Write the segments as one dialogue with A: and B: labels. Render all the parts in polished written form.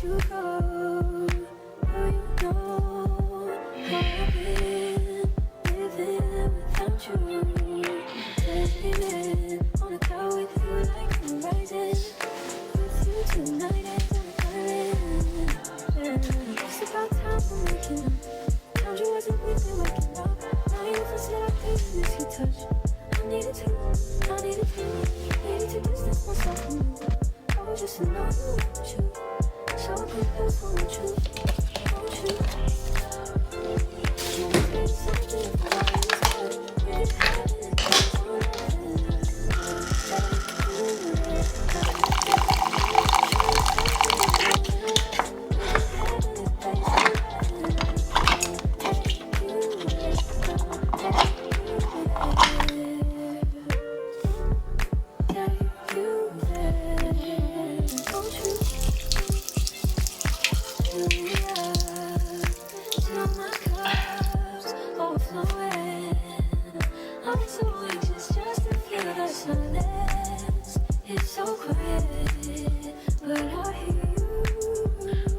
A: you go. Oh, you know I've been living without you. Living on a cloud with you like the rising. With you tonight and on the island. Yeah. It's about time for waking up. Found you wasn't with me waking up. Now you feel set up, baby, miss your touch. I needed to distance myself from you. I was just in love with you. So I could pass on with you. Won't you? You must be something about this. You can have it.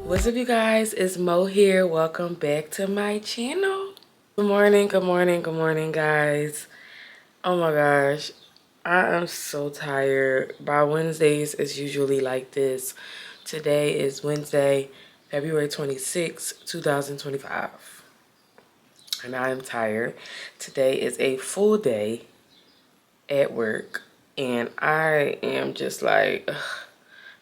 B: What's up, you guys? It's Mo here. Welcome back to my channel. Good morning, guys. Oh my gosh, I am so tired. By Wednesdays, it's usually like this. Today is Wednesday, February 26, 2025. And I am tired. Today is a full day at work. And I am just like, ugh.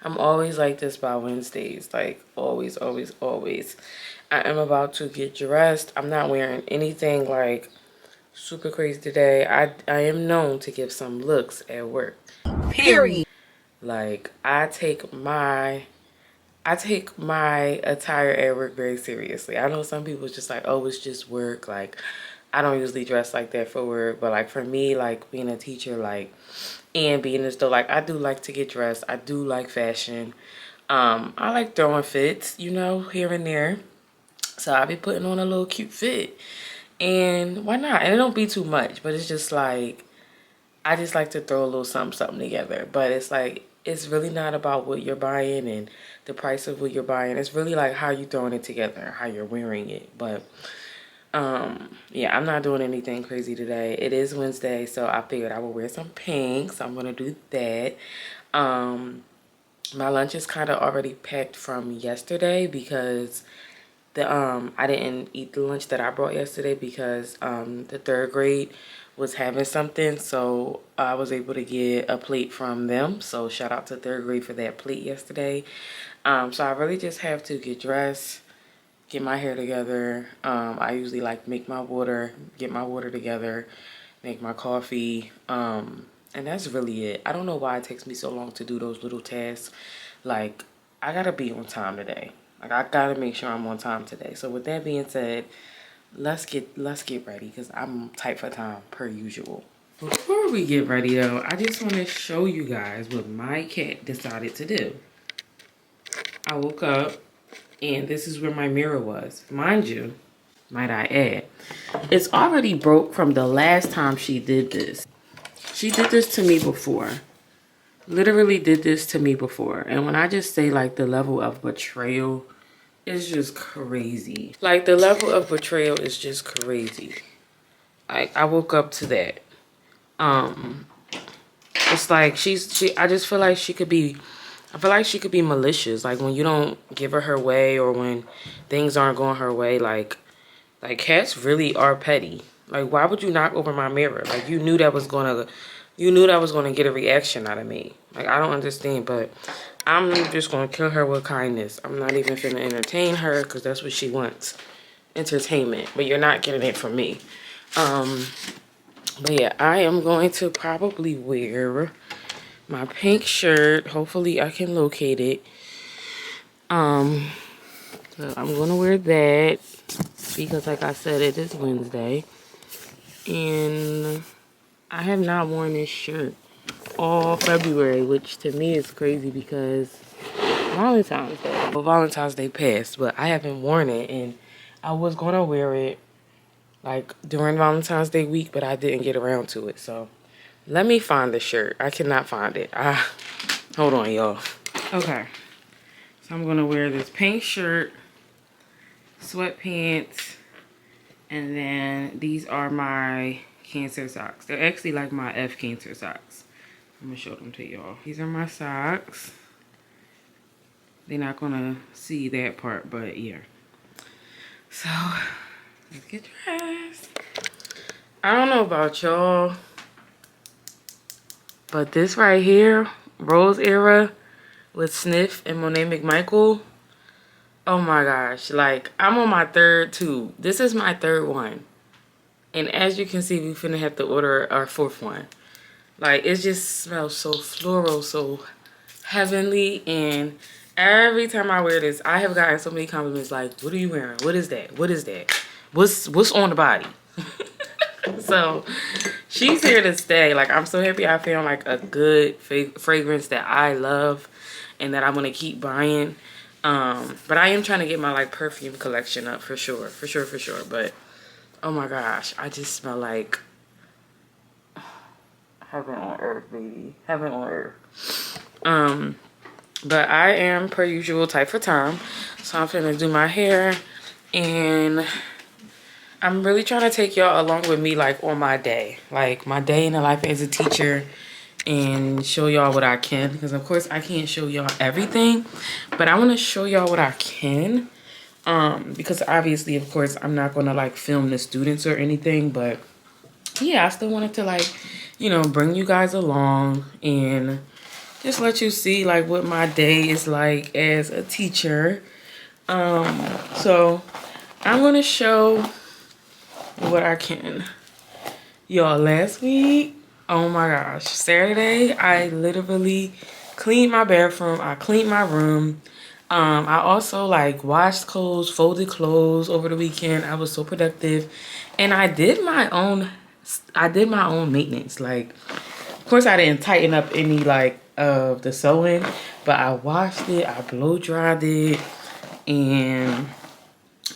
B: I'm always like this by Wednesdays, like always. I am about to get dressed. I'm not wearing anything like super crazy today. I am known to give some looks at work. Period. Like I take my attire at work very seriously. I know some people just like, oh, it's just work. Like I don't usually dress like that for work, but like for me, like being a teacher, like and being as though like I do like to get dressed. I do like fashion. I like throwing fits, you know, here and there. So I'll be putting on a little cute fit. And why not? And it don't be too much, but it's just like I just like to throw a little something together. But it's like it's really not about what you're buying and the price of what you're buying. It's really like how you throwing it together, how you're wearing it. But yeah, I'm not doing anything crazy today. It is Wednesday, so I figured I would wear some pink, so I'm gonna do that. My lunch is kind of already packed from yesterday because I didn't eat the lunch that I brought yesterday because the third grade was having something, so I was able to get a plate from them. So shout out to third grade for that plate yesterday. So I really just have to get dressed, get my hair together. I usually like get my water together, make my coffee, and that's really it. I don't know why it takes me so long to do those little tasks. Like I gotta be on time today. Like I gotta make sure I'm on time today. So with that being said, let's get ready because I'm tight for time per usual. Before we get ready though, I just want to show you guys what my cat decided to do. I woke up and this is where my mirror was. Mind you, might I add, it's already broke from the last time she did this. She did this to me before. Literally did this to me before. And when I just say like the level of betrayal is just crazy. Like the level of betrayal is just crazy. Like I woke up to that. It's like I just feel like she could be malicious. Like when you don't give her way or when things aren't going her way, like cats really are petty. Like why would you knock over my mirror? Like you knew that was gonna get a reaction out of me. Like I don't understand, but I'm just gonna kill her with kindness. I'm not even finna entertain her because that's what she wants. Entertainment. But you're not getting it from me. But yeah, I am going to probably wear my pink shirt. Hopefully I can locate it. So I'm gonna wear that because like I said, it is Wednesday. And I have not worn this shirt all February, which to me is crazy because Valentine's Day. Well, Valentine's Day passed, but I haven't worn it, and I was gonna wear it like during Valentine's Day week, but I didn't get around to it. So let me find the shirt. I cannot find it. Hold on, y'all. Okay. So I'm gonna wear this pink shirt, sweatpants, and then these are my Cancer socks. They're actually like my F Cancer socks. I'm gonna show them to y'all. These are my socks. They're not gonna see that part, but yeah. So let's get dressed. I don't know about y'all, but this right here, Rose Era with Sniff and Monet McMichael. Oh my gosh, like I'm on my third tube. This is my third one. And as you can see, we finna have to order our fourth one. Like, it just smells so floral, so heavenly. And every time I wear this, I have gotten so many compliments like, what are you wearing? What is that? What is that? What's on the body? So she's here to stay. Like, I'm so happy I found like a good fragrance that I love and that I'm gonna keep buying. But I am trying to get my like perfume collection up for sure. But oh my gosh, I just smell like heaven on earth, baby. Heaven on earth. But I am per usual tight for time. So I'm finna do my hair, and I'm really trying to take y'all along with me like on my day. Like my day in the life as a teacher, and show y'all what I can. Because of course I can't show y'all everything, but I want to show y'all what I can. Because obviously, of course, I'm not gonna like film the students or anything, but yeah, I still wanted to like, you know, bring you guys along and just let you see like what my day is like as a teacher. So I'm gonna show what I can. Y'all, last week, oh my gosh, Saturday, I literally cleaned my bathroom, I cleaned my room. I also like washed clothes, folded clothes over the weekend. I was so productive, and I did my own maintenance. Like, of course I didn't tighten up any like of the sewing, but I washed it, I blow dried it, and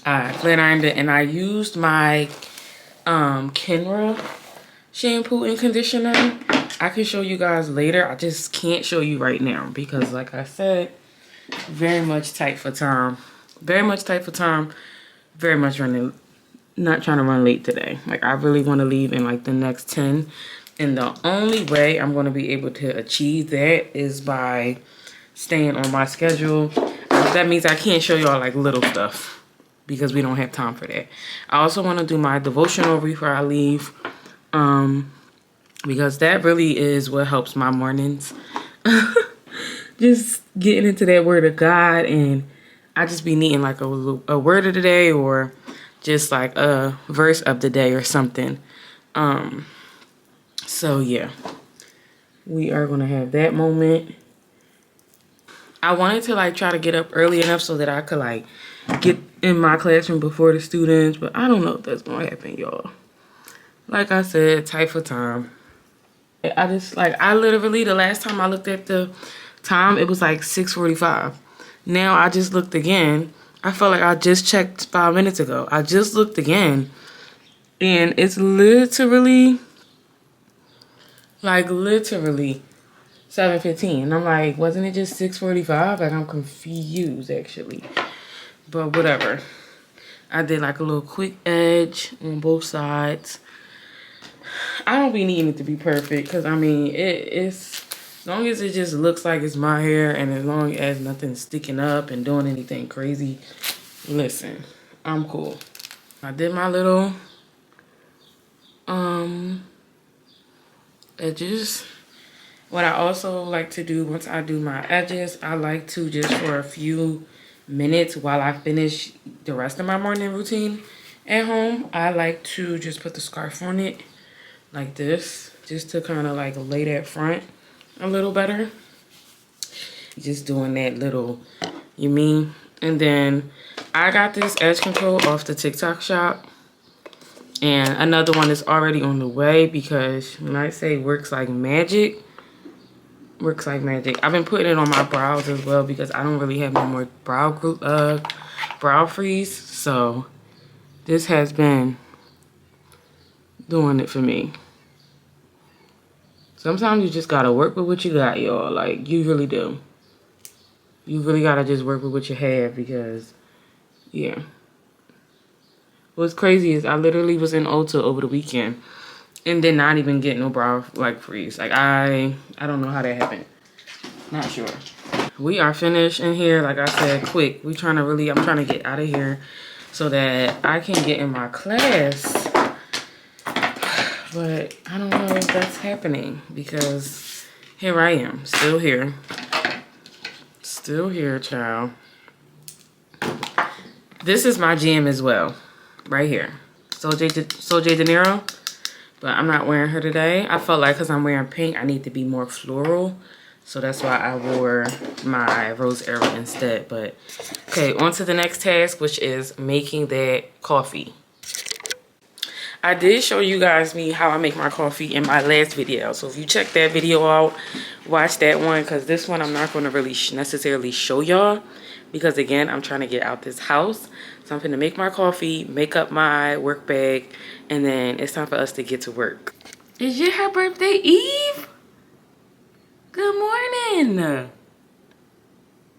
B: I flat ironed it, and I used my Kenra shampoo and conditioner. I can show you guys later. I just can't show you right now because like I said, very much tight for time. Very much tight for time. Very much not trying to run late today. Like, I really want to leave in like the next 10. And the only way I'm going to be able to achieve that is by staying on my schedule. That means I can't show y'all like little stuff because we don't have time for that. I also want to do my devotional before I leave. Because that really is what helps my mornings. Just getting into that word of God, and I just be needing like a word of the day or just like a verse of the day or something. So yeah, we are gonna have that moment. I wanted to like try to get up early enough so that I could like get in my classroom before the students, but I don't know if that's gonna happen, y'all. Like I said, tight for time. I literally, the last time I looked at the time, it was like 6:45. Now I just looked again. I felt like I just checked 5 minutes ago. I just looked again, and it's literally 7:15. And I'm like, wasn't it just 6:45? Like, I'm confused actually, but whatever. I did like a little quick edge on both sides. I don't be needing it to be perfect because I mean it's as long as it just looks like it's my hair, and as long as nothing's sticking up and doing anything crazy, listen, I'm cool. I did my little edges. What I also like to do once I do my edges, I like to just for a few minutes while I finish the rest of my morning routine at home, I like to just put the scarf on it like this, just to kind of like lay that front a little better. Just doing that little, you mean? And then I got this edge control off the TikTok shop, and another one is already on the way because when I say works like magic, works like magic. I've been putting it on my brows as well because I don't really have no more brow freeze, so this has been doing it for me. Sometimes you just gotta work with what you got, y'all. Like, you really do. You really gotta just work with what you have because, yeah. What's crazy is I literally was in Ulta over the weekend and did not even get no bra like freeze. Like I don't know how that happened. Not sure. We are finished in here. Like I said, quick. I'm trying to get out of here so that I can get in my class. But I don't know if that's happening because here I am, still here. Still here, child. This is my jam as well, right here. Sol J De Niro, but I'm not wearing her today. I felt like because I'm wearing pink, I need to be more floral. So that's why I wore my Rose Era instead. But okay, on to the next task, which is making that coffee. I did show you guys how I make my coffee in my last video. So if you check that video out, watch that one. Because this one I'm not going to really necessarily show y'all. Because again, I'm trying to get out this house. So I'm going to make my coffee, make up my work bag. And then it's time for us to get to work. Is it her birthday Eve? Good morning.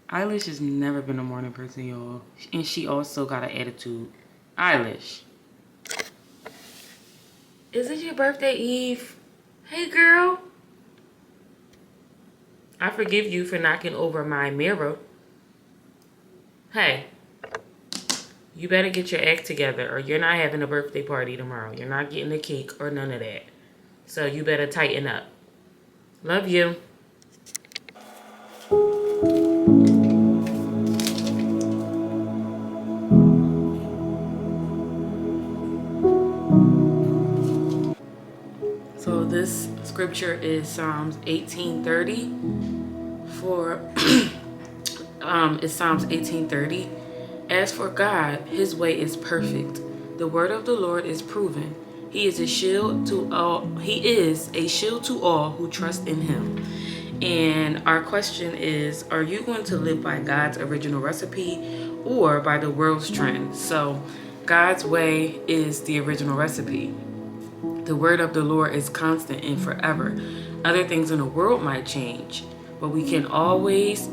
B: Eilish has never been a morning person, y'all. And she also got an attitude. Eilish. Is it your birthday, Eve? Hey, girl. I forgive you for knocking over my mirror. Hey. You better get your act together or you're not having a birthday party tomorrow. You're not getting a cake or none of that. So you better tighten up. Love you. So this scripture is Psalms 18:30 for it's Psalms 18:30. As for God, his way is perfect. The word of the Lord is proven. He is a shield to all who trust in him. And our question is, are you going to live by God's original recipe or by the world's trend? So God's way is the original recipe. The word of the Lord is constant and forever. Other things in the world might change, but we can always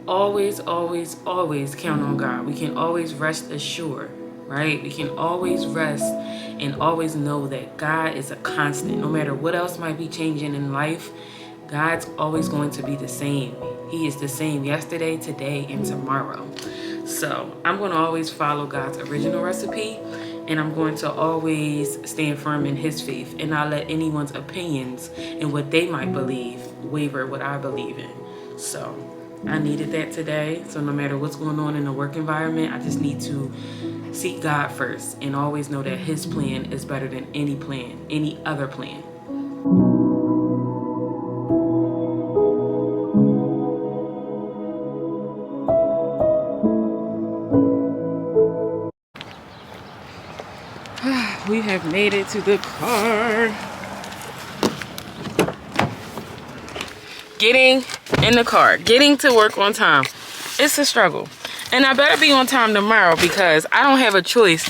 B: count on God. We can always rest assured, right? We can always rest and always know that God is a constant. No matter what else might be changing in life, God's always going to be the same. He is the same yesterday, today, and tomorrow. So I'm going to always follow God's original recipe, and I'm going to always stand firm in his faith and not let anyone's opinions and what they might believe waver what I believe in. So I needed that today. So no matter what's going on in the work environment, I just need to seek God first and always know that his plan is better than any other plan. We have made it to the car. Getting in the car, getting to work on time. It's a struggle. And I better be on time tomorrow because I don't have a choice.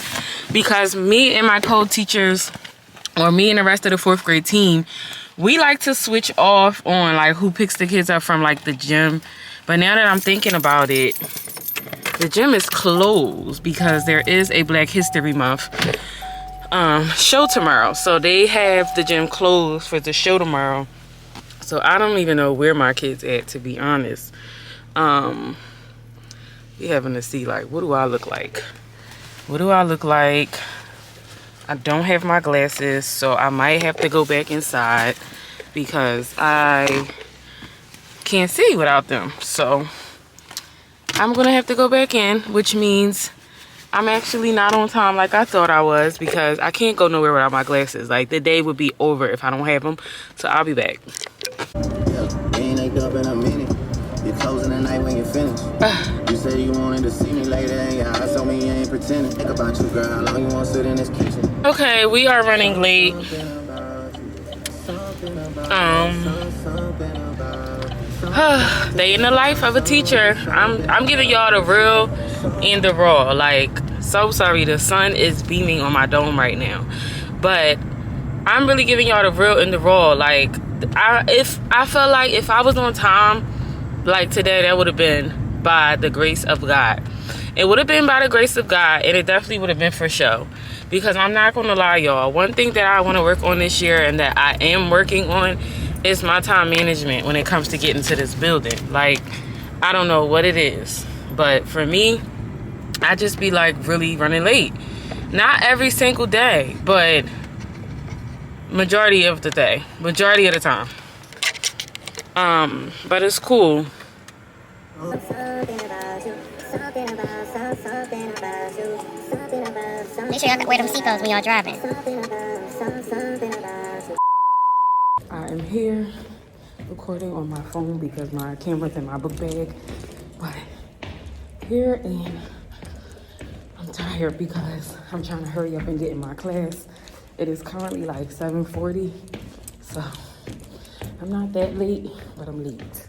B: Because me and my co-teachers, or me and the rest of the 4th grade team, we like to switch off on like who picks the kids up from like the gym. But now that I'm thinking about it, the gym is closed because there is a Black History Month show tomorrow. So they have the gym closed for the show tomorrow. So I don't even know where my kids at, to be honest. We having to see like, what do I look like? What do I look like? I don't have my glasses, so I might have to go back inside because I can't see without them. So I'm gonna have to go back in, which means I'm actually not on time like I thought I was because I can't go nowhere without my glasses. Like the day would be over if I don't have them. So I'll be back.
C: You're closing the night when you finish. You said you wanted to see me later and your eyes told me you ain't pretending. Think about you, girl. How long you want to sit in this kitchen?
B: Okay, we are running late. Day in the life of a teacher. I'm giving y'all the real and the raw. Like, so sorry, the sun is beaming on my dome right now, but I'm really giving y'all the real and the raw. Like, I felt like if I was on time like today, that would have been by the grace of God. It would have been by the grace of God, and it definitely would have been for show. Because I'm not going to lie, y'all. One thing that I want to work on this year and that I am working on is my time management when it comes to getting to this building. Like, I don't know what it is. But for me, I just be like really running late. Not every single day, but majority of the day. Majority of the time. But it's cool.
D: Make sure y'all wear them seatbelts when y'all driving.
B: I am here recording on my phone because my camera's in my book bag. But here, and I'm tired because I'm trying to hurry up and get in my class. It is currently like 7:40, so I'm not that late, but I'm late.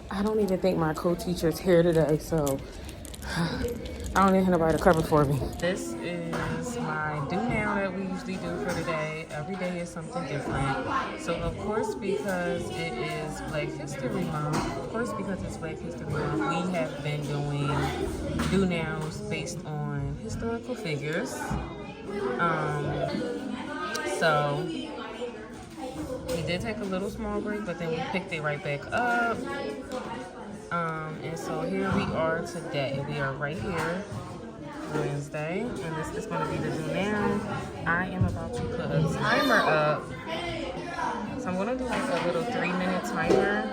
B: I don't even think my co-teacher's here today, so I don't even have nobody to cover for me. This is my do now that we usually do for the day. Every day is something different. So of course, because it is Black History Month, we have been doing do nows based on historical figures. So we did take a little small break, but then we picked it right back up. And so here we are today. We are right here, Wednesday, and this is going to be the do now. I am about to put a timer up. So I'm going to do like a little 3-minute timer,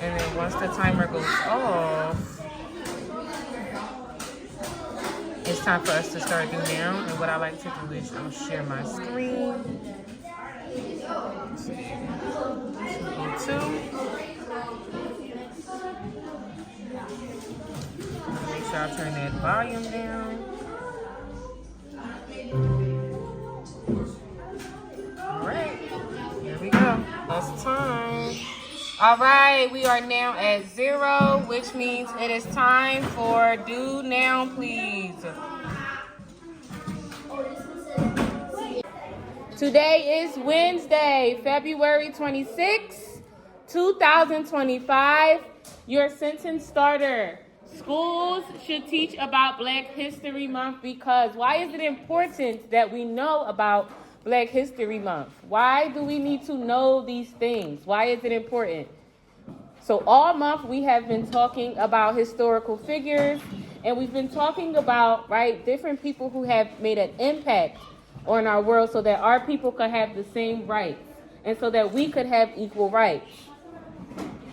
B: and then once the timer goes off, it's time for us to start do now. And what I like to do is I'll share my screen. Make sure I turn that volume down. Alright, here we go. That's time. Alright, we are now at 0, which means it is time for do now, please. Today is Wednesday, February 26, 2025. Your sentence starter. Schools should teach about Black History Month because why is it important that we know about Black History Month? Why do we need to know these things? Why is it important? So all month we have been talking about historical figures, and we've been talking about, right, different people who have made an impact on our world so that our people could have the same rights and so that we could have equal rights.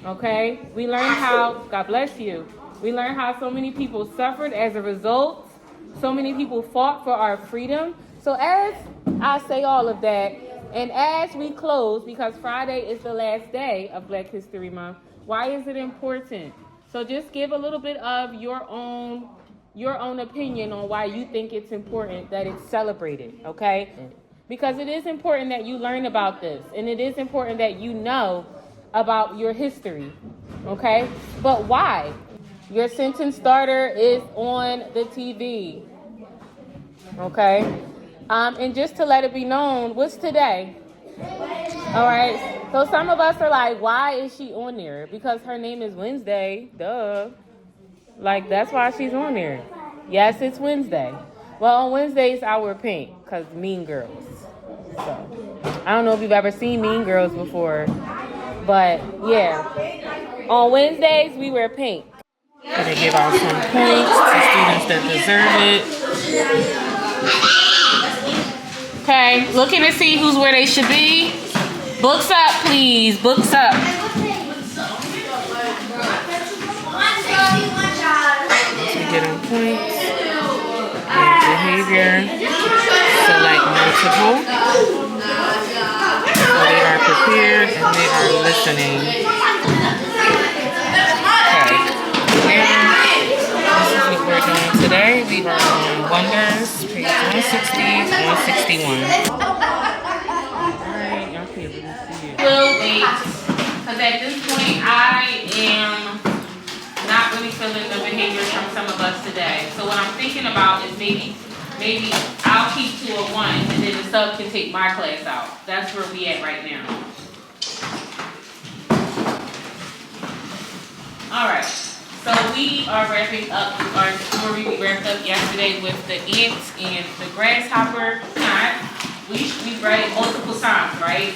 B: Okay? We learned how, God bless you, we learned how so many people suffered as a result. So many people fought for our freedom. So as I say all of that, and as we close, because Friday is the last day of Black History Month, why is it important? So just give a little bit of your own opinion on why you think it's important that it's celebrated, okay? Because it is important that you learn about this, and it is important that you know about your history, okay? But why? Your sentence starter is on the TV, okay? And just to let it be known, what's today? All right, so some of us are like, why is she on there? Because her name is Wednesday, duh. Like, that's why she's on there. Yes, it's Wednesday. Well, on Wednesdays, I wear pink, because Mean Girls. So, I don't know if you've ever seen Mean Girls before, but yeah. On Wednesdays, we wear pink. Gonna give out some points to students that deserve it. Okay, looking to see who's where they should be. Books up, please. Books up. To get on points. And behavior. Select multiple. So they are prepared and they are listening. We're doing today. We are on Wonders, page 160, 161. Alright, y'all can't really see it. We'll wait, because at this point I am not really feeling the behavior from some of us today. So what I'm thinking about is maybe maybe I'll keep 2 or 1, and then the sub can take my class out. That's where we at right now. Alright, so we are wrapping up with our story. We wrapped up yesterday with the ant and the grasshopper. We read it multiple times, right?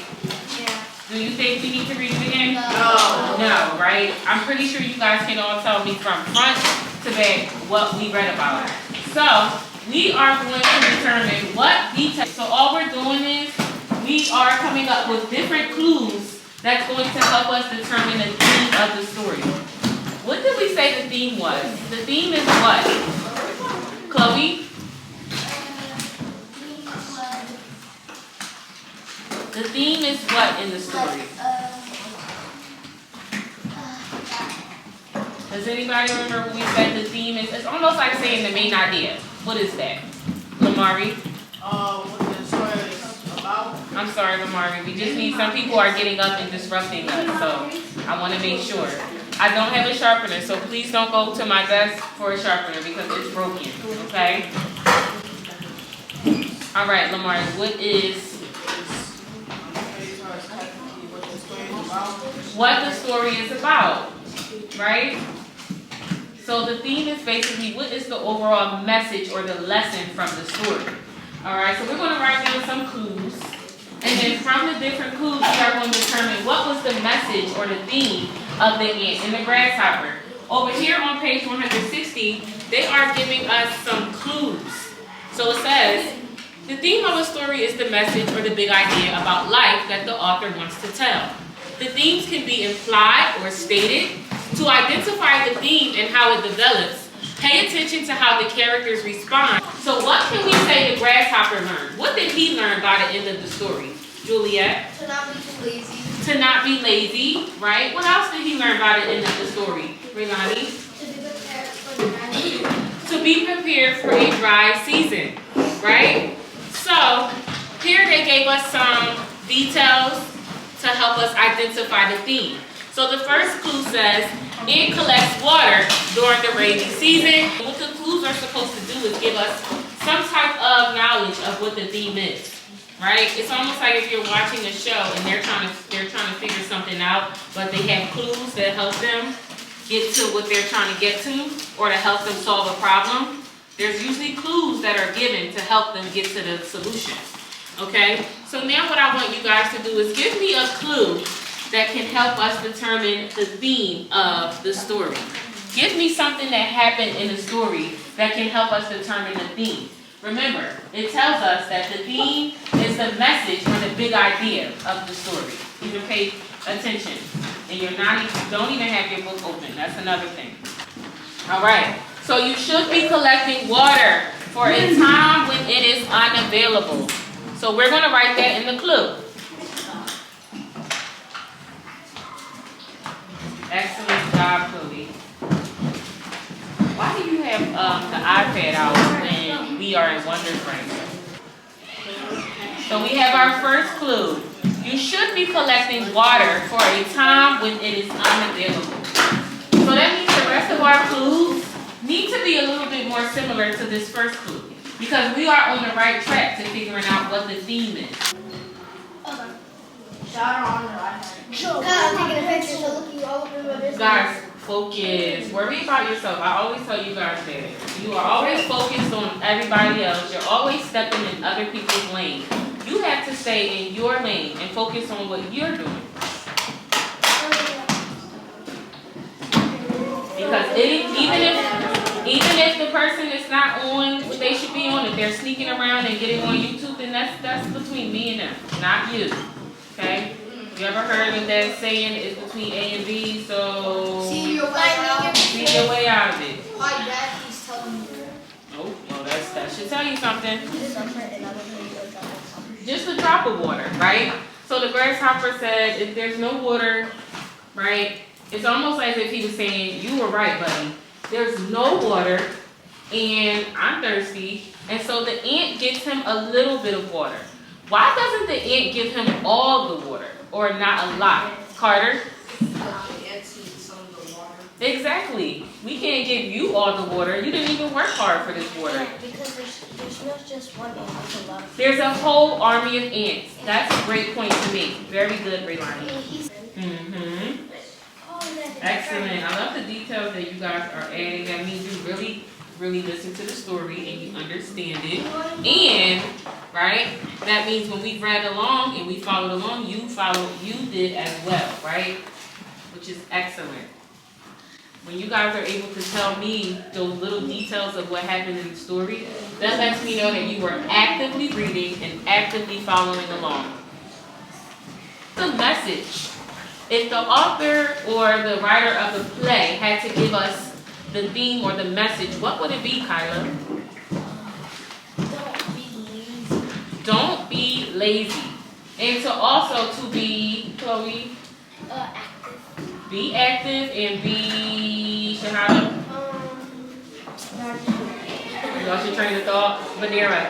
E: Yeah.
B: Do you think we need to read it again?
E: No.
B: No, right? I'm pretty sure you guys can all tell me from front to back what we read about. So, we are going to determine what details. So all we're doing is we are coming up with different clues that's going to help us determine the theme of the story. What did we say the theme was? The theme is what? Chloe? The theme is what in the story? Does anybody remember what we said the theme is? It's almost like saying the main idea. What is that? Lamari?
E: What the story is about?
B: I'm sorry, Lamari. We just need, some people are getting up and disrupting us, so I want to make sure. I don't have a sharpener, so please don't go to my desk for a sharpener because it's broken, okay? All right, Lamari, what the story is about, right? So the theme is basically what is the overall message or the lesson from the story. All right, so we're going to write down some clues. And then from the different clues, we are going to determine what was the message or the theme of the ant and the grasshopper. Over here on page 160, they are giving us some clues. So it says, the theme of a story is the message or the big idea about life that the author wants to tell. The themes can be implied or stated. To identify the theme and how it develops, pay attention to how the characters respond. So what can we say the grasshopper learned? What did he learn by the end of the story? Juliet?
E: To not be too lazy.
B: To not be lazy, right? What else did he learn by the end of the story? Rilani? To be prepared for a dry season, right? So here they gave us some details to help us identify the theme. So the first clue says, it collects water during the rainy season. What the clues are supposed to do is give us some type of knowledge of what the theme is, right? It's almost like if you're watching a show and they're trying to figure something out, but they have clues that help them get to what they're trying to get to, or to help them solve a problem. There's usually clues that are given to help them get to the solution. Okay? So now what I want you guys to do is give me a clue that can help us determine the theme of the story. Give me something that happened in the story that can help us determine the theme. Remember, it tells us that the theme is the message or the big idea of the story. You can pay attention. And you don't even have your book open. That's another thing. All right. So you should be collecting water for a time when it is unavailable. So we're going to write that in the clue. Excellent job, Chloe. Why do you have the iPad out when we are in Wonder Frame? So we have our first clue. You should be collecting water for a time when it is unavailable. So that means the rest of our clues need to be a little bit more similar to this first clue, because we are on the right track to figuring out what the theme is.
E: I'm taking a picture, so look, you all remember this.
B: Guys, focus. Worry about yourself. I always tell you guys that. You are always focused on everybody else. You're always stepping in other people's lane. You have to stay in your lane and focus on what you're doing. Because even if the person is not on what they should be on, if they're sneaking around and getting on YouTube, then that's between me and them, not you. Okay? You ever heard of that saying, it's between A and B, so
E: See your way out.
B: see your way out of it.
E: My dad keeps telling me.
B: Oh, well that should tell you something. Just a drop of water, right? So the grasshopper said, if there's no water, right, it's almost as if he was saying, you were right, buddy. There's no water, and I'm thirsty, and so the ant gives him a little bit of water. Why doesn't the ant give him all the water, or not a lot? Carter? Exactly. We can't give you all the water. You didn't even work hard for this water.
E: Yeah, because there's not just one ant, there's a lot of.
B: There's a whole army of ants. That's a great point to make. Very good, Raylani. Mm-hmm. Excellent. I love the details that you guys are adding. That means you really, really listen to the story and you understand it. And, right, that means when we read along and we followed along, you did as well, right? Which is excellent. When you guys are able to tell me those little details of what happened in the story, that lets me know that you were actively reading and actively following along. The message. If the author or the writer of the play had to give us the theme or the message, what would it be, Kyla? Don't be lazy. And to also to be, Chloe?
E: Active.
B: Be active and be Shahada. You lost your train of thought? Vanera.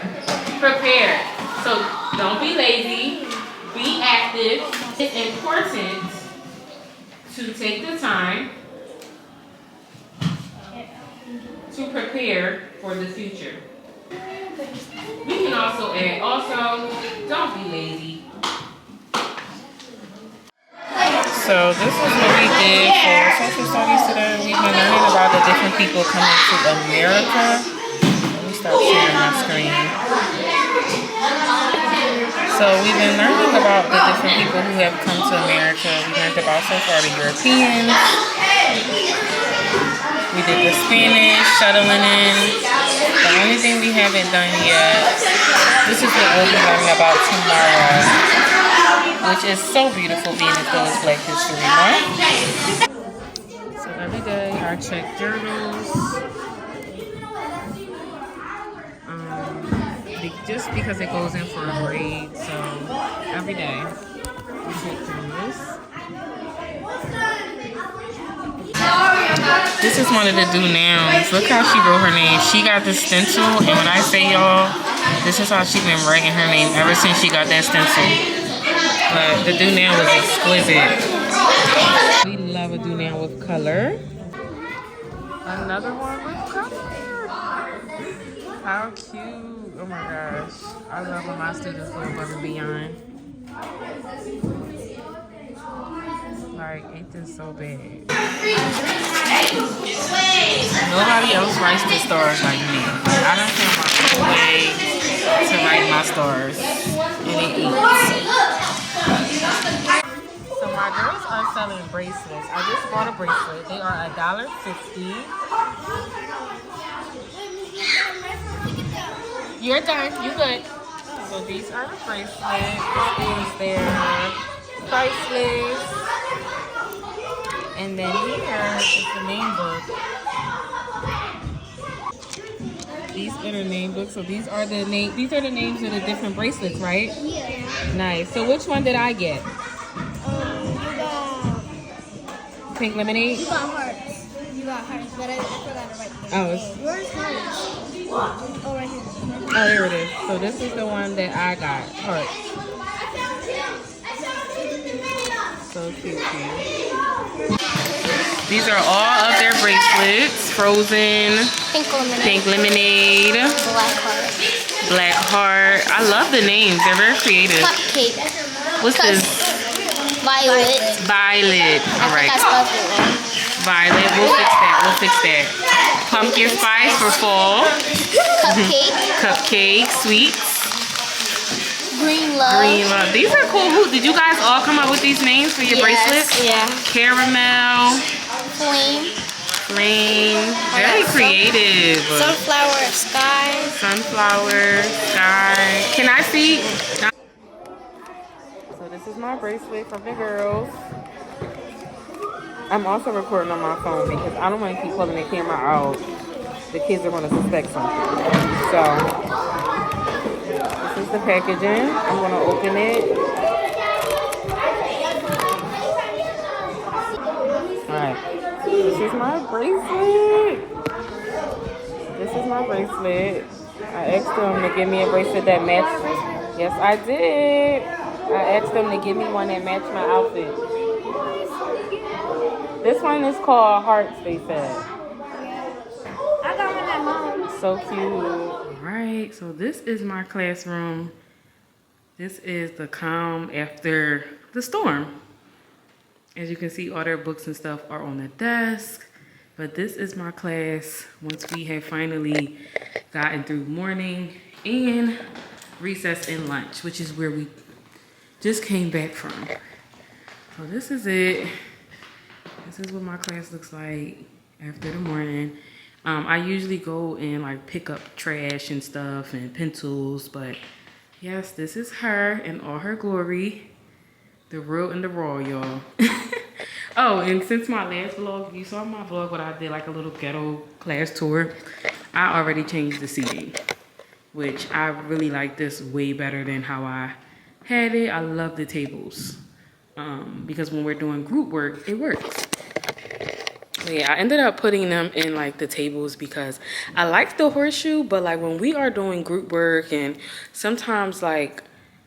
B: Prepare. So don't be lazy. Be active. It's important to take the time to prepare for the future. We can also add, don't be lazy. So this is what we did for social studies today. We've been learning about the different people coming to America. Let me start sharing my screen. So we've been learning about the different people who have come to America. We learned about so far the Europeans. We did the Spanish, shuttling in. The only thing we haven't done yet, this is what we'll be learning about tomorrow, which is so beautiful being as though it's Black History Month. So every day I check journals. Just because it goes in for a grade, so every day I check journals. This is one of the do nows. Look how she wrote her name. She got the stencil, and when I say y'all, this is how she's been writing her name ever since she got that stencil. But the do now was exquisite. We love a do now with color. Another one with color. How cute. Oh my gosh. I love when my students go above and beyond. Like, ain't this so bad? Nobody else writes the stars like me. I don't feel my whole way to write my stars. And it eats. So my girls are selling bracelets. I just bought a bracelet. They are $1.50. You're done. You good. So these are the bracelets. This is their price list. And then here is the name book. These are the name books. So these are the names of the different bracelets, right?
E: Yeah.
B: Nice. So which one did I get?
E: You got
B: Pink lemonade?
E: You got hearts. But I forgot to write them.
B: Oh, it's,
E: Where's hearts? Oh, right here.
B: oh, there it is. So this is the one that I got. Heart. So cute. These are all of their bracelets. Frozen. Pink lemonade. Black heart. I love the names. They're very creative.
E: Cupcake.
B: What's this?
E: Violet.
B: All right.
E: That's perfect.
B: Violet. We'll fix that. Pumpkin spice for fall. Cupcake. Sweets.
E: Green love.
B: These are cool. Did you guys all come up with these names for your bracelets?
E: Yeah.
B: Caramel. Flame. Very creative.
E: Sunflower. Sky.
B: Can I see? So this is my bracelet from the girls. I'm also recording on my phone because I don't want to keep pulling the camera out. The kids are going to suspect something. So this is the packaging. I'm going to open it. Alright. This is my bracelet. I asked them to give me a bracelet that matched. Yes, I did. I asked them to give me one that matched my outfit. This one is called Hearts, they said.
E: I got one at home.
B: So cute. Alright, so this is my classroom. This is the calm after the storm. As you can see, all their books and stuff are on the desk. But this is my class once we have finally gotten through morning and recess and lunch, which is where we just came back from. So this is it. This is what my class looks like after the morning. I usually go and like pick up trash and stuff and pencils, but yes, this is her in all her glory. The real and the raw, y'all. Oh, and since my last vlog, you saw my vlog where I did like a little ghetto class tour. I already changed the seating, which I really like this way better than how I had it. I love the tables because when we're doing group work, it works. But yeah, I ended up putting them in like the tables because I like the horseshoe, but like when we are doing group work and sometimes like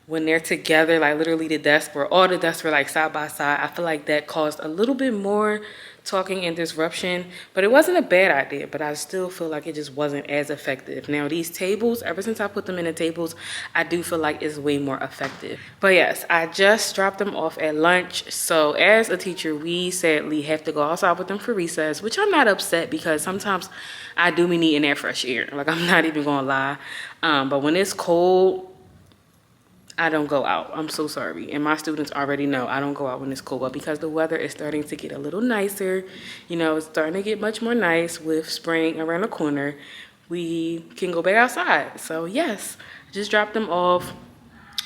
B: when they're together, like literally the desk where all the desks were like side by side, I feel like that caused a little bit more talking and disruption, but it wasn't a bad idea, but I still feel like it just wasn't as effective. Now these tables, ever since I put them in the tables, I do feel like it's way more effective. But yes, I just dropped them off at lunch. So as a teacher, we sadly have to go outside with them for recess, which I'm not upset because sometimes I do be needing that fresh air. Like I'm not even gonna lie. But when it's cold, I don't go out. I'm so sorry. And my students already know I don't go out when it's cold. But because the weather is starting to get a little nicer, you know, it's starting to get much more nice with spring around the corner, we can go back outside. So yes, just dropped them off.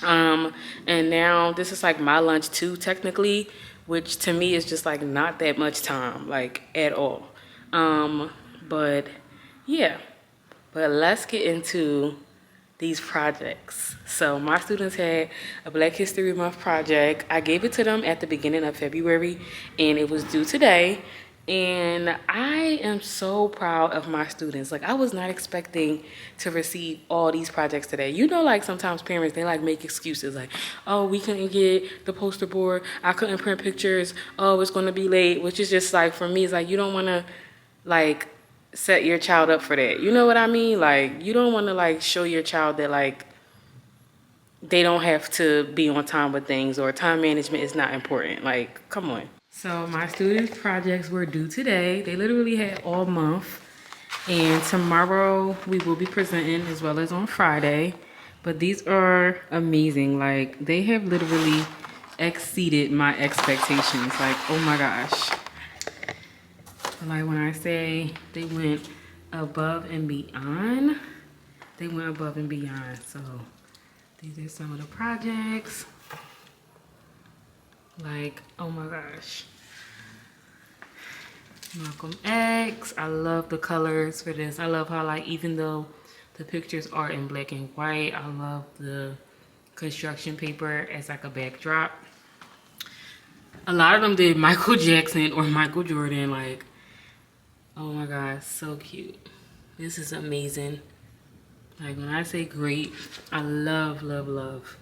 B: And now this is like my lunch too, technically, which to me is just like not that much time, like at all. But yeah, but let's get into these projects. So my students had a Black History Month project. I gave it to them at the beginning of February and it was due today. And I am so proud of my students. Like I was not expecting to receive all these projects today. You know, like sometimes parents, they like make excuses like, oh, we couldn't get the poster board. I couldn't print pictures. Oh, it's gonna be late, which is just like, for me, it's like, you don't wanna like set your child up for that. You know what I mean? Like you don't want to like show your child that like they don't have to be on time with things or time management is not important. Like, come on. So my students' projects were due today. They literally had all month. And tomorrow we will be presenting as well as on Friday. But these are amazing. Like they have literally exceeded my expectations. Like, oh my gosh. Like when I say they went above and beyond, they went above and beyond. So these are some of the projects. Like, oh my gosh. Malcolm X. I love the colors for this. I love how like even though the pictures are in black and white, I love the construction paper as like a backdrop. A lot of them did Michael Jackson or Michael Jordan. Like, oh my gosh, so cute. This is amazing. Like when I say great, I love, love, love.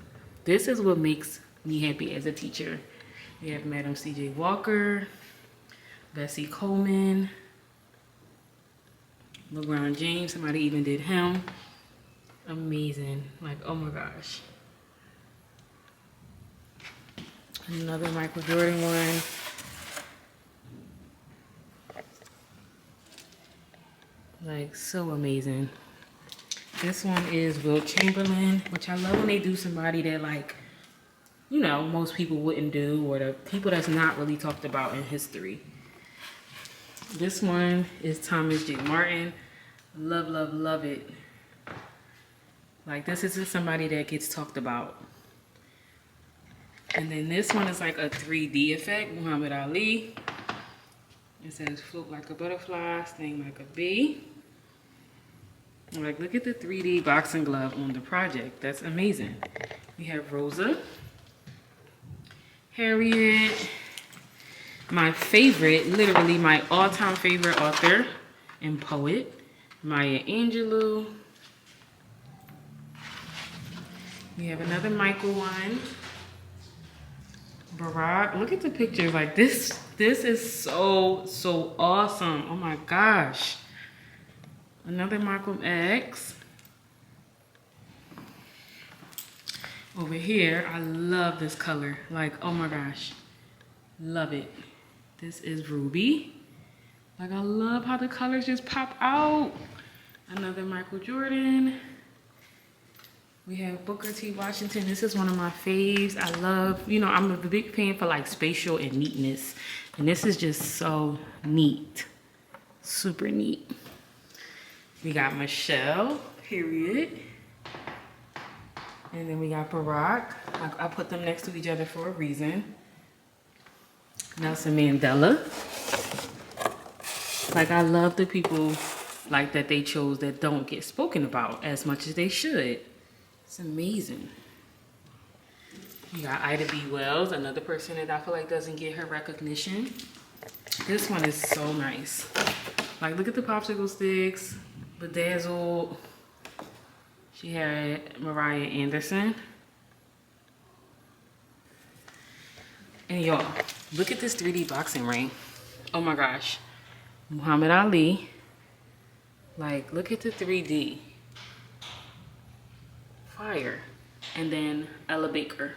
B: This is what makes me happy as a teacher. We have Madam C.J. Walker, Bessie Coleman, LeBron James, somebody even did him. Amazing, like oh my gosh. Another Michael Jordan one. Like so amazing. This one is Will Chamberlain, which I love when they do somebody that like, you know, most people wouldn't do, or the people that's not really talked about in history. This one is Thomas J. Martin. Love, love, love it. Like this is just somebody that gets talked about. And then this one is like a 3D effect, Muhammad Ali. It says float like a butterfly, sting like a bee. Like look at the 3D boxing glove on the project. That's amazing. We have Rosa, Harriet, my favorite, literally my all-time favorite author and poet, Maya Angelou. We have another Michael one. Barack, look at the pictures. Like this is so awesome. Oh my gosh. Another Malcolm X. Over here, I love this color. Like, oh my gosh. Love it. This is Ruby. Like, I love how the colors just pop out. Another Michael Jordan. We have Booker T. Washington. This is one of my faves. I love, you know, I'm a big fan for like spatial and neatness. And this is just so neat. Super neat. We got Michelle, period. And then we got Barack. I put them next to each other for a reason. Nelson Mandela. Like, I love the people like that they chose that don't get spoken about as much as they should. It's amazing. We got Ida B. Wells, another person that I feel like doesn't get her recognition. This one is so nice. Like, look at the popsicle sticks, bedazzled. She had Mariah Anderson. And y'all, look at this 3D boxing ring. Oh my gosh. Muhammad Ali. Like, look at the 3D. Fire. And then Ella Baker.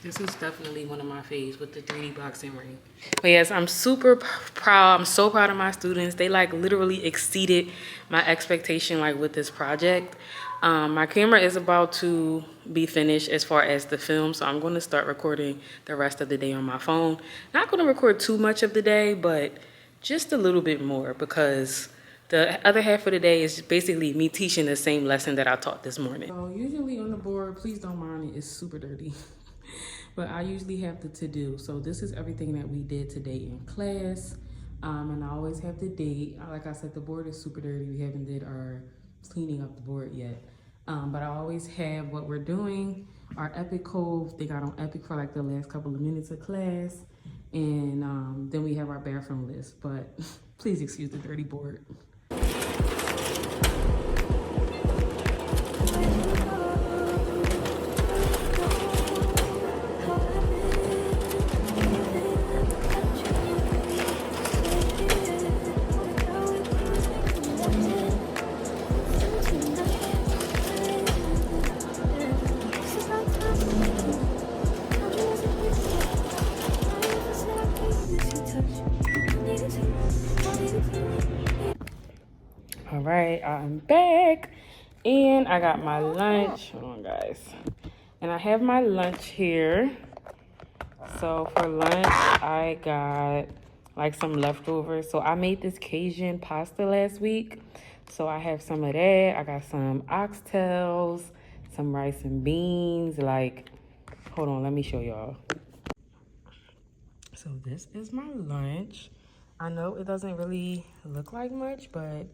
B: This is definitely one of my faves with the 3D boxing ring. But yes, I'm super proud. I'm so proud of my students. They like literally exceeded my expectation like with this project. My camera is about to be finished as far as the film, so I'm going to start recording the rest of the day on my phone. Not going to record too much of the day, but just a little bit more, because the other half of the day is basically me teaching the same lesson that I taught this morning. So usually on the board, please don't mind it, it's super dirty. But I usually have the to-do. So this is everything that we did today in class. And I always have the date. Like I said, the board is super dirty. We haven't did our cleaning up the board yet. But I always have what we're doing, our Epic code. They got on Epic for like the last couple of minutes of class. And then we have our bathroom list. But please excuse the dirty board. All right, I'm back and I got my lunch. Hold on, guys. And I have my lunch here. So for lunch, I got like some leftovers. So I made this Cajun pasta last week. So I have some of that. I got some oxtails, some rice and beans. Like, hold on, let me show y'all. So this is my lunch. I know it doesn't really look like much, but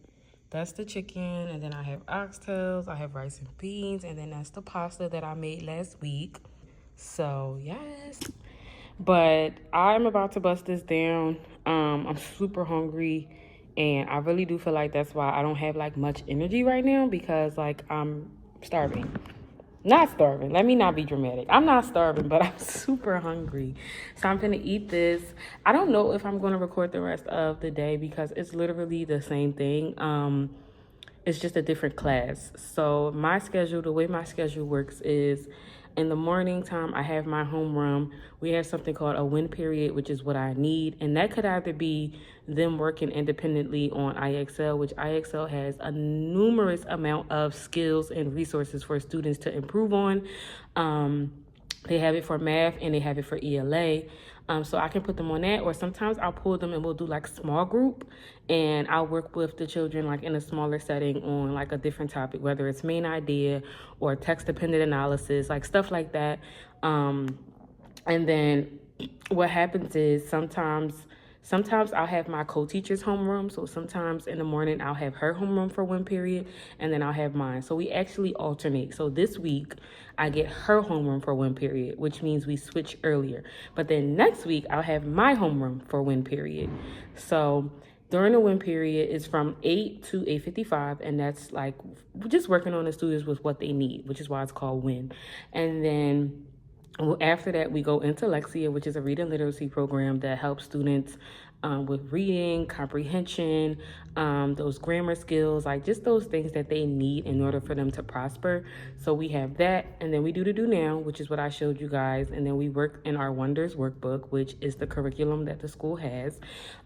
B: that's the chicken, and then I have oxtails, I have rice and beans, and then that's the pasta that I made last week. So yes, but I'm about to bust this down. I'm super hungry, and I really do feel like that's why I don't have like much energy right now, because like I'm starving. Not starving. Let me not be dramatic. I'm not starving, but I'm super hungry. So I'm gonna eat this. I don't know if I'm gonna record the rest of the day because it's literally the same thing. It's just a different class. So my schedule, the way my schedule works is in the morning time, I have my homeroom. We have something called a win period, which is what I need. And that could either be them working independently on IXL, which IXL has a numerous amount of skills and resources for students to improve on. They have it for math and they have it for ELA. So I can put them on that, or sometimes I'll pull them and we'll do like small group, and I'll work with the children like in a smaller setting on like a different topic, whether it's main idea or text dependent analysis, like stuff like that. And then what happens is sometimes I'll have my co-teacher's homeroom. So sometimes in the morning I'll have her homeroom for one period, and then I'll have mine. So we actually alternate. So this week I get her homeroom for one period, which means we switch earlier. But then next week I'll have my homeroom for one period. So during the win period is from 8 to 8:55, and that's like just working on the students with what they need, which is why it's called win. And then Well, after that, we go into Lexia, which is a reading literacy program that helps students with reading, comprehension, those grammar skills, like just those things that they need in order for them to prosper. So we have that, and then we do the Do Now, which is what I showed you guys, and then we work in our Wonders workbook, which is the curriculum that the school has,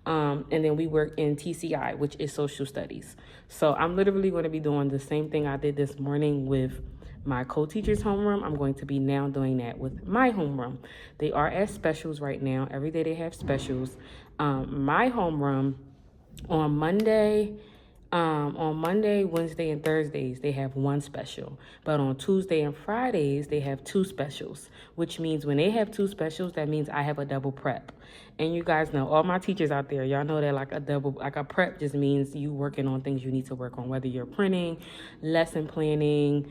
B: and then we work in TCI, which is social studies. So I'm literally going to be doing the same thing I did this morning with my co-teacher's homeroom. I'm going to be now doing that with my homeroom. They are at specials right now. Every day they have specials. My homeroom on Monday, Wednesday, and Thursdays, they have one special. But on Tuesday and Fridays, they have two specials, which means when they have two specials, that means I have a double prep. And you guys know, all my teachers out there, y'all know that like a prep just means you working on things you need to work on, whether you're printing, lesson planning,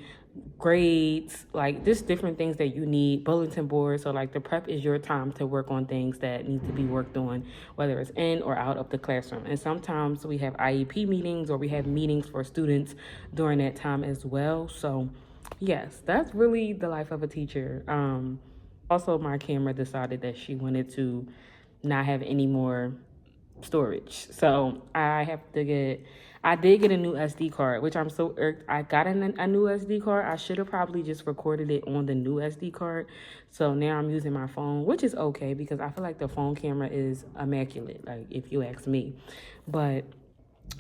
B: grades, like just different things that you need, bulletin boards. So like the prep is your time to work on things that need to be worked on, whether it's in or out of the classroom. And sometimes we have IEP meetings or we have meetings for students during that time as well. So yes, that's really the life of a teacher. Also, my camera decided that she wanted to not have any more storage, so I did get a new SD card, which I'm so irked. I got a new SD card. I should have probably just recorded it on the new SD card. So now I'm using my phone, which is okay because I feel like the phone camera is immaculate, like if you ask me. But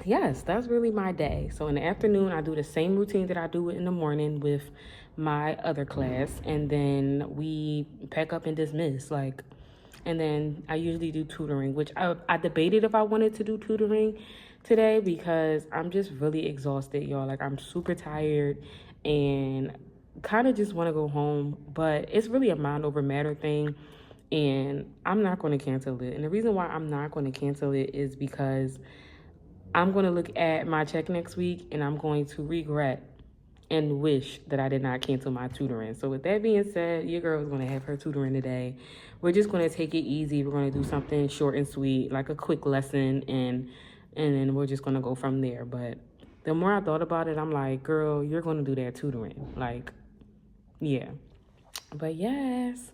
B: yes, that's really my day. So in the afternoon, I do the same routine that I do in the morning with my other class, and then we pack up and dismiss, like. And then I usually do tutoring, which I debated if I wanted to do tutoring today because I'm just really exhausted, y'all. Like, I'm super tired and kind of just want to go home. But it's really a mind over matter thing, and I'm not going to cancel it. And the reason why I'm not going to cancel it is because I'm going to look at my check next week, and I'm going to regret and wish that I did not cancel my tutoring. So with that being said, your girl is going to have her tutoring today. We're just going to take it easy. We're going to do something short and sweet, like a quick lesson, and then we're just going to go from there. But the more I thought about it, I'm like, girl, you're going to do that tutoring. Like, yeah. But yes,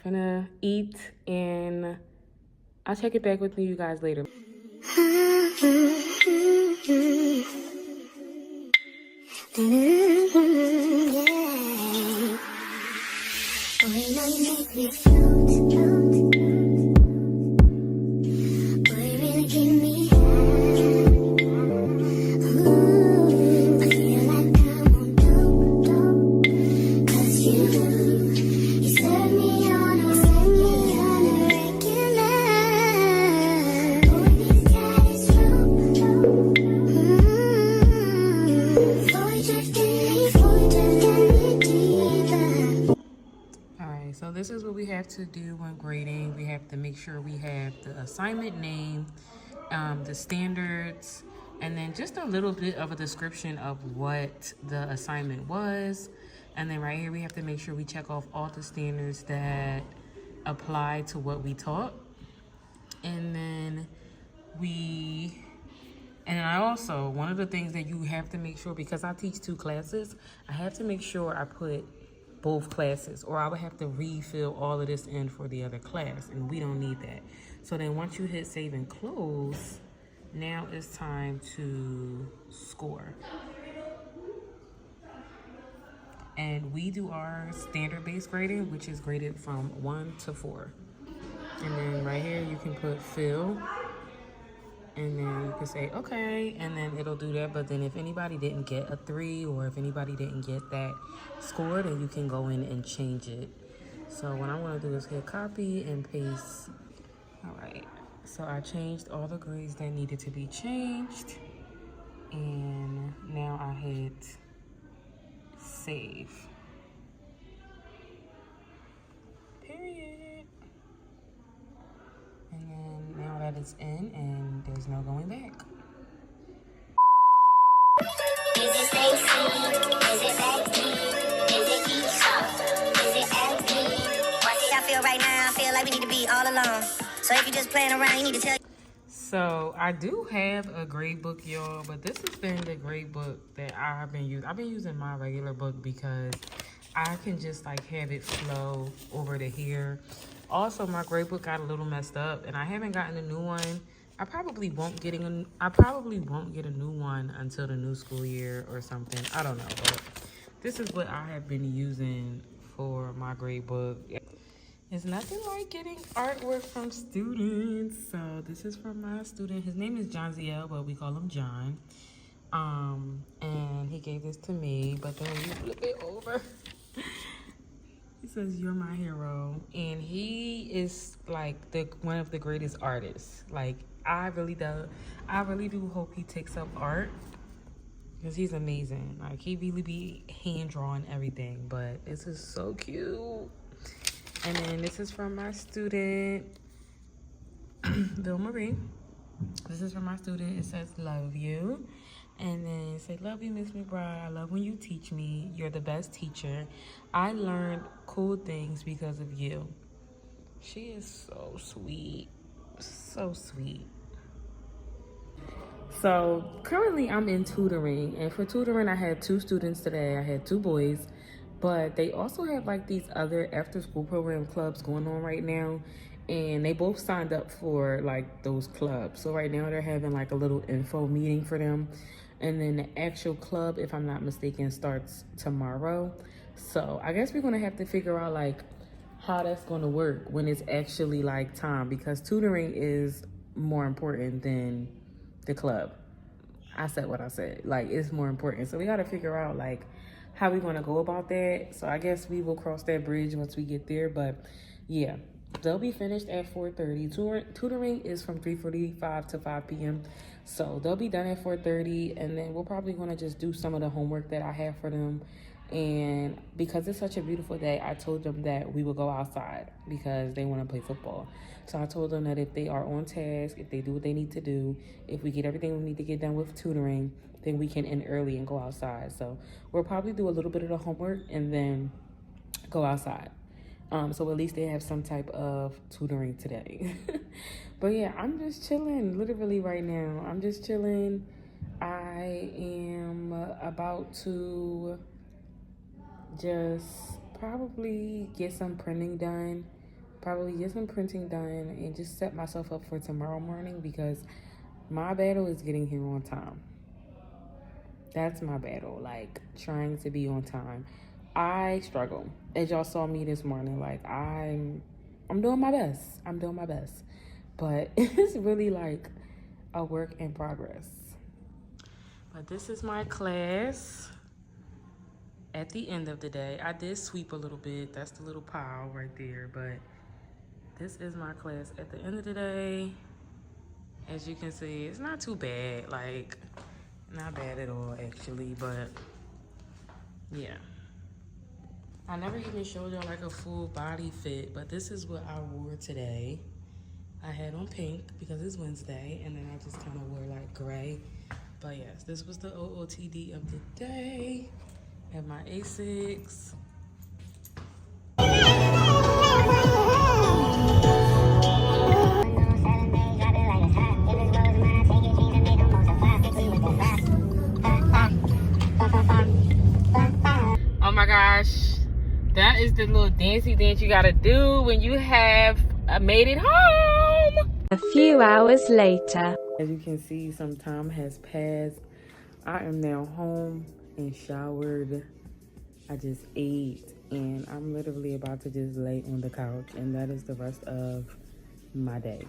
B: I'm gonna eat, and I'll check it back with you guys later. So this is what we have to do when grading. We have to make sure we have the assignment name, the standards, and then just a little bit of a description of what the assignment was. And then right here, we have to make sure we check off all the standards that apply to what we taught. And then I also, one of the things that you have to make sure, because I teach 2 classes, I have to make sure I put both classes, or I would have to refill all of this in for the other class, and we don't need that. So then once you hit save and close, now it's time to score. And we do our standard-based grading, which is graded from 1 to 4. And then right here, you can put fill. And then you can say, okay, and then it'll do that. But then if anybody didn't get a 3, or if anybody didn't get that score, then you can go in and change it. So what I'm gonna do is hit copy and paste. All right, so I changed all the grades that needed to be changed. And now I hit save. Period. And then now that it's in, and there's no going back.
D: Is it Stacy? Is it Becky? Is it Keisha? Is it Anthony? I feel right now, I feel like we need to be all alone. So if you're just playing around, you need to tell.
B: So I do have a grade book, y'all, but this has been the grade book that I've been using. I've been using my regular book because I can just like have it flow over to here. Also, my grade book got a little messed up, and I haven't gotten a new one. I probably won't get a new one until the new school year or something. I don't know, but this is what I have been using for my grade book. It's nothing like getting artwork from students. So this is from my student. His name is John ZL, but we call him John. And he gave this to me, but then when you flip it over, he says, "You're my hero." And he is like one of the greatest artists. Like, I really do hope he takes up art, because he's amazing. Like, he really be hand drawing everything. But this is so cute. And then this is from my student, Bill Marie. This is from my student. It says, "Love you." And then it said, "Love you, Miss McBride. I love when you teach me. You're the best teacher. I learned cool things because of you." She is so sweet. So sweet. So currently I'm in tutoring. And for tutoring, I had 2 students today. I had 2 boys. But they also have like these other after school program clubs going on right now. And they both signed up for like those clubs. So right now they're having like a little info meeting for them. And then the actual club, if I'm not mistaken, starts tomorrow. So I guess we're gonna have to figure out like how that's gonna work when it's actually like time, because tutoring is more important than the club. I said what I said. Like, it's more important. So we gotta figure out like how we gonna go about that. So I guess we will cross that bridge once we get there. But yeah, they'll be finished at 4:30. Tutoring is from 3:45 to 5 p.m. So they'll be done at 4:30, and then we're probably gonna just do some of the homework that I have for them. And because it's such a beautiful day, I told them that we will go outside because they want to play football. So I told them that if they are on task, if they do what they need to do, if we get everything we need to get done with tutoring, then we can end early and go outside. So we'll probably do a little bit of the homework and then go outside. So at least they have some type of tutoring today. But yeah, I'm just chilling literally right now. I'm just chilling. I am about to just probably get some printing done. And just set myself up for tomorrow morning, because my battle is getting here on time. That's my battle, like trying to be on time. I struggle, as y'all saw me this morning. Like, I'm doing my best. But it's really like a work in progress. But this is my class at the end of the day. I did sweep a little bit. That's the little pile right there. But this is my class at the end of the day. As you can see, it's not too bad. Like, not bad at all, actually. But yeah. I never even showed y'all like a full body fit, but this is what I wore today. I had on pink because it's Wednesday, and then I just kind of wore like gray. But yes, this was the OOTD of the day. And my Asics. Oh my gosh. That is the little dancey dance you gotta do when you have made it home.
F: A few hours later.
B: As you can see, some time has passed. I am now home and showered. I just ate, and I'm literally about to just lay on the couch, and that is the rest of my day.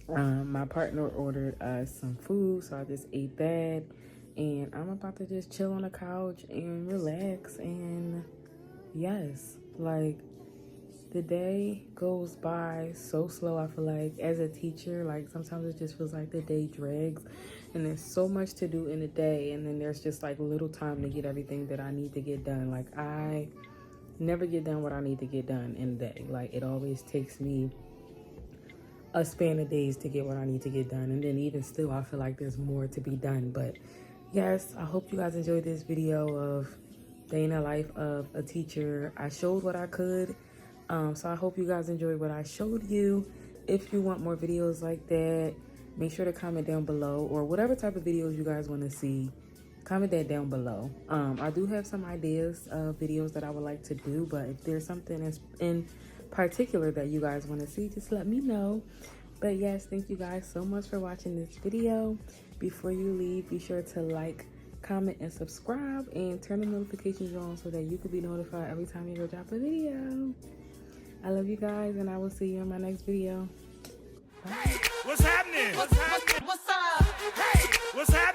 B: My partner ordered us some food, so I just ate that, and I'm about to just chill on the couch and relax. And yes, like, the day goes by so slow. I feel like as a teacher, like sometimes it just feels like the day drags, and there's so much to do in a day, and then there's just like little time to get everything that I need to get done. Like, I never get done what I need to get done in a day. Like, it always takes me a span of days to get what I need to get done, and then even still I feel like there's more to be done. But yes, I hope you guys enjoyed this video of day in the life of a teacher. I showed what I could, so I hope you guys enjoyed what I showed you. If you want more videos like that, make sure to comment down below, or whatever type of videos you guys want to see. comment that down below. I do have some ideas of videos that I would like to do, but if there's something in particular that you guys want to see, just let me know. But yes, thank you guys so much for watching this video. Before you leave, be sure to like, comment, and subscribe, and turn the notifications on so that you can be notified every time you go drop a video. I love you guys, and I will see you in my next video. Bye.
G: What's happening? What's happening? What's up? Hey, what's happening?